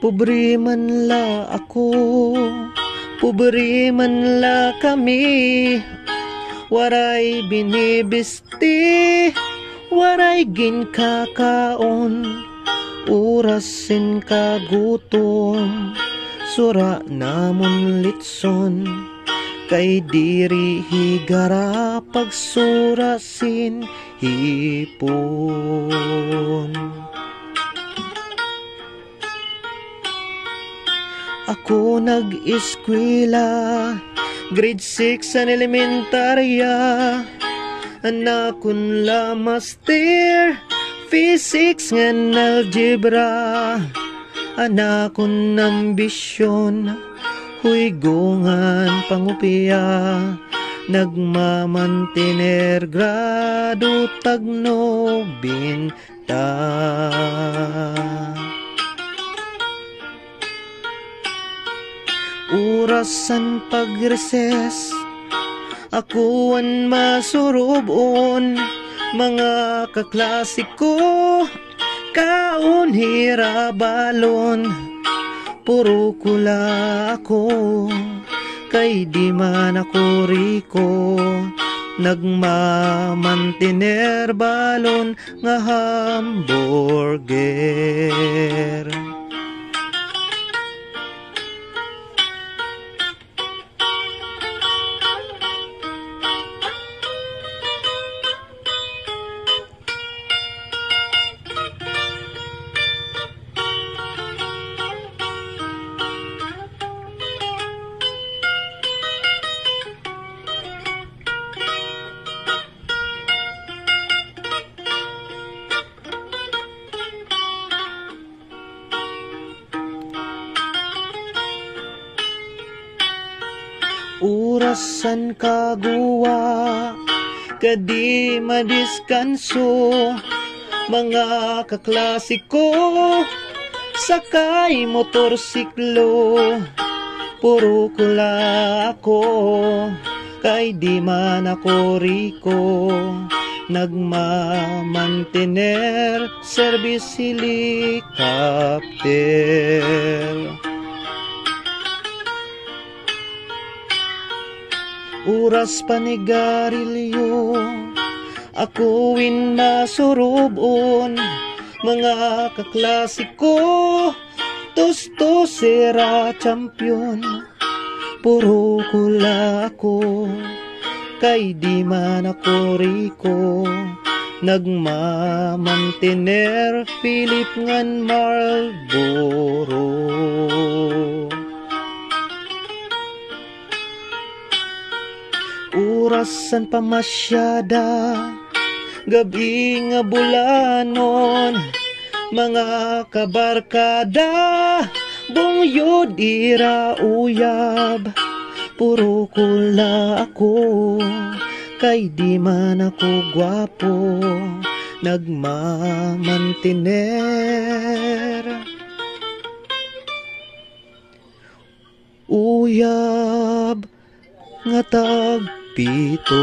Pobre man la ako, pobre man la kami, waray binibisti, waray ginkakaon, urasin kagutom, sura namon litson, kay diri higara pagsurasin hipon. Ako nag-eskwela, grade 6 ang elementarya, anakon la master, physics ngan algebra, anakon ambisyon, huigongan pangupya, nagmamantiner grado tagno binta. Urasan pagreses, ako ang masurubon, mga kaklasiko, kaon hirabalon, puro kula ako, kay di man ako riko, nagmamantiner balon nga hamburger. Urasan kaguwa, kadi madiskanso, mga kaklasiko, sakay motorsiklo, puro kula ako, kay di man ako riko, nagmamantiner, service helicopter. Uras panigarilyo, ako win masurubon, mga kaklasiko, tosto sera champion, puro kula ako, kay di man ako riko, nagmamantiner Philip ngan Marlboro. Urasan pamasyada, gabi nga bulanon, mga kabarkada, bungyod ira uyab, puro kula ako, kay di man ako gwapo, nagmamantiner. Uyab nga tagpito.